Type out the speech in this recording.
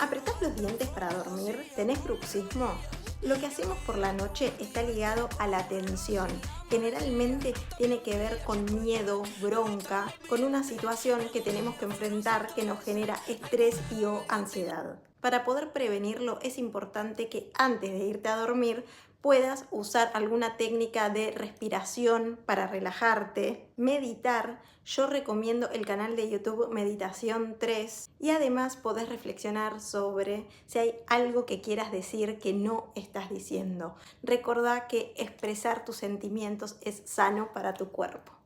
¿Apretás los dientes para dormir? ¿Tenés bruxismo? Lo que hacemos por la noche está ligado a la tensión. Generalmente tiene que ver con miedo, bronca, con una situación que tenemos que enfrentar que nos genera estrés y o ansiedad. Para poder prevenirlo es importante que antes de irte a dormir puedas usar alguna técnica de respiración para relajarte, meditar. Yo recomiendo el canal de YouTube Meditación 3 y además podés reflexionar sobre si hay algo que quieras decir que no estás diciendo. Recordá que expresar tus sentimientos es sano para tu cuerpo.